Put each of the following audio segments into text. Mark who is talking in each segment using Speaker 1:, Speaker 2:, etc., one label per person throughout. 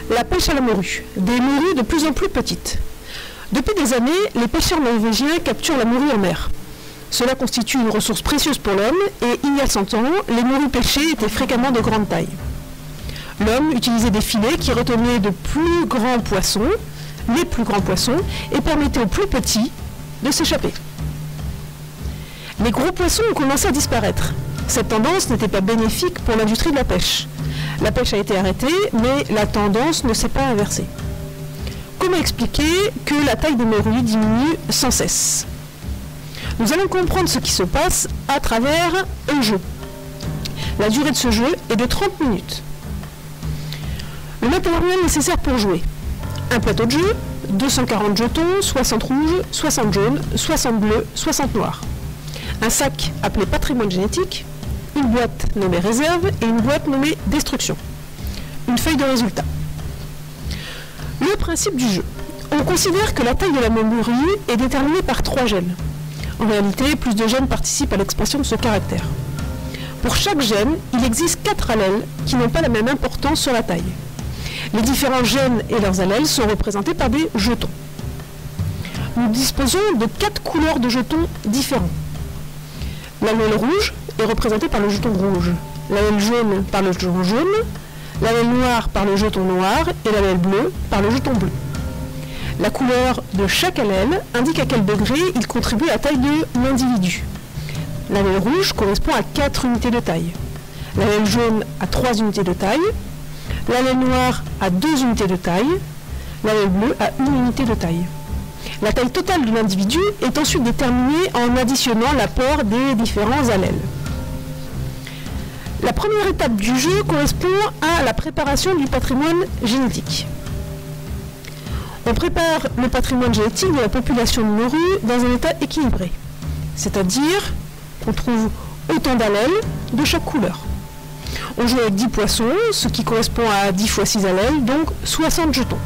Speaker 1: La pêche à la morue, des morues de plus en plus petites. Depuis des années, les pêcheurs norvégiens capturent la morue en mer. Cela constitue une ressource précieuse pour l'homme et il y a 100 ans, les morues pêchées étaient fréquemment de grande taille. L'homme utilisait des filets qui retenaient de plus grands poissons, les plus grands poissons, et permettaient aux plus petits de s'échapper. Les gros poissons ont commencé à disparaître. Cette tendance n'était pas bénéfique pour l'industrie de la pêche. La pêche a été arrêtée, mais la tendance ne s'est pas inversée. Comment expliquer que la taille des morues diminue sans cesse? Nous allons comprendre ce qui se passe à travers un jeu. La durée de ce jeu est de 30 minutes. Le matériel nécessaire pour jouer: un plateau de jeu, 240 jetons, 60 rouges, 60 jaunes, 60 bleus, 60 noirs. Un sac appelé patrimoine génétique, une boîte nommée réserve et une boîte nommée destruction. Une feuille de résultat. Le principe du jeu. On considère que la taille de la morue est déterminée par 3 gènes. En réalité, plus de gènes participent à l'expression de ce caractère. Pour chaque gène, il existe 4 allèles qui n'ont pas la même importance sur la taille. Les différents gènes et leurs allèles sont représentés par des jetons. Nous disposons de 4 couleurs de jetons différents. L'allèle rouge est représenté par le jeton rouge, l'allèle jaune par le jeton jaune, l'allèle noir par le jeton noir et l'allèle bleu par le jeton bleu. La couleur de chaque allèle indique à quel degré il contribue à la taille de l'individu. L'allèle rouge correspond à 4 unités de taille, l'allèle jaune à 3 unités de taille, l'allèle noir à 2 unités de taille, l'allèle bleu à 1 unité de taille. La taille totale de l'individu est ensuite déterminée en additionnant l'apport des différents allèles. La première étape du jeu correspond à la préparation du patrimoine génétique. On prépare le patrimoine génétique de la population de morues dans un état équilibré, c'est-à-dire qu'on trouve autant d'allèles de chaque couleur. On joue avec 10 poissons, ce qui correspond à 10 fois 6 allèles, donc 60 jetons.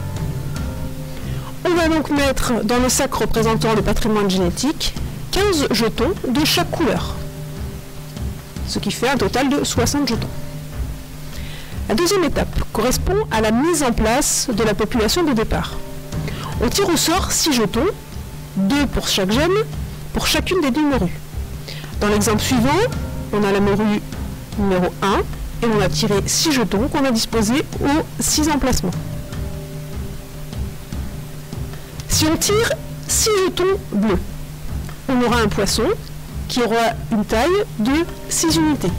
Speaker 1: On va donc mettre dans le sac représentant le patrimoine génétique 15 jetons de chaque couleur, ce qui fait un total de 60 jetons. La deuxième étape correspond à la mise en place de la population de départ. On tire au sort 6 jetons, 2 pour chaque gène, pour chacune des 2 morues. Dans l'exemple suivant, on a la morue numéro 1 et on a tiré 6 jetons qu'on a disposés aux 6 emplacements. Si on tire 6 jetons bleus, on aura un poisson qui aura une taille de 6 unités,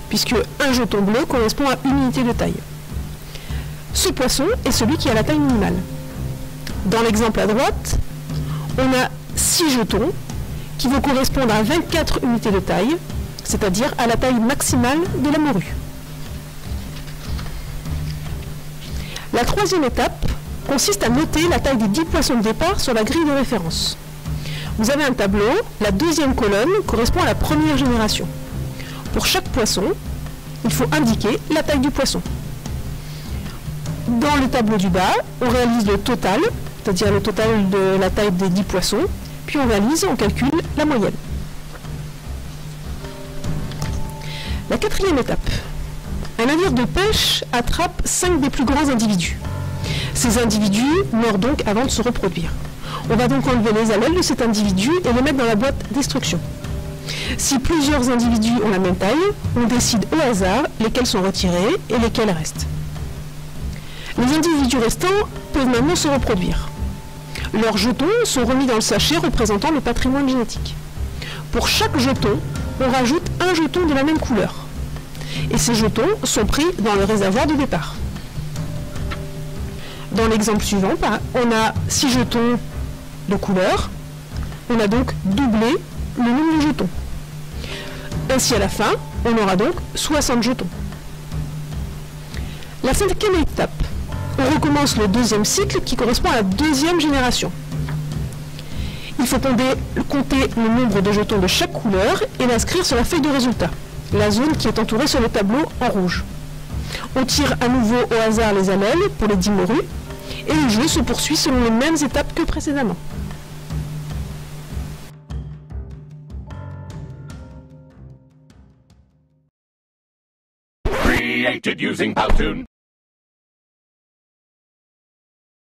Speaker 1: puisque un jeton bleu correspond à 1 unité de taille. Ce poisson est celui qui a la taille minimale. Dans l'exemple à droite, on a 6 jetons qui vont correspondre à 24 unités de taille, c'est-à-dire à la taille maximale de la morue. La troisième étape consiste à noter la taille des 10 poissons de départ sur la grille de référence. Vous avez un tableau, la deuxième colonne correspond à la première génération. Pour chaque poisson, il faut indiquer la taille du poisson. Dans le tableau du bas, on réalise le total, c'est-à-dire le total de la taille des 10 poissons, puis on calcule la moyenne. La quatrième étape. Un navire de pêche attrape 5 des plus grands individus. Ces individus meurent donc avant de se reproduire. On va donc enlever les allèles de cet individu et les mettre dans la boîte destruction. Si plusieurs individus ont la même taille, on décide au hasard lesquels sont retirés et lesquels restent. Les individus restants peuvent maintenant se reproduire. Leurs jetons sont remis dans le sachet représentant le patrimoine génétique. Pour chaque jeton, on rajoute un jeton de la même couleur. Et ces jetons sont pris dans le réservoir de départ. Dans l'exemple suivant, on a 6 jetons de couleur. On a donc doublé le nombre de jetons. Ainsi, à la fin, on aura donc 60 jetons. La cinquième étape. On recommence le deuxième cycle qui correspond à la deuxième génération. Il faut compter le nombre de jetons de chaque couleur et l'inscrire sur la feuille de résultat, la zone qui est entourée sur le tableau en rouge. On tire à nouveau au hasard les allèles pour les 10 morues et le jeu se poursuit selon les mêmes étapes que précédemment.
Speaker 2: Created using Powtoon.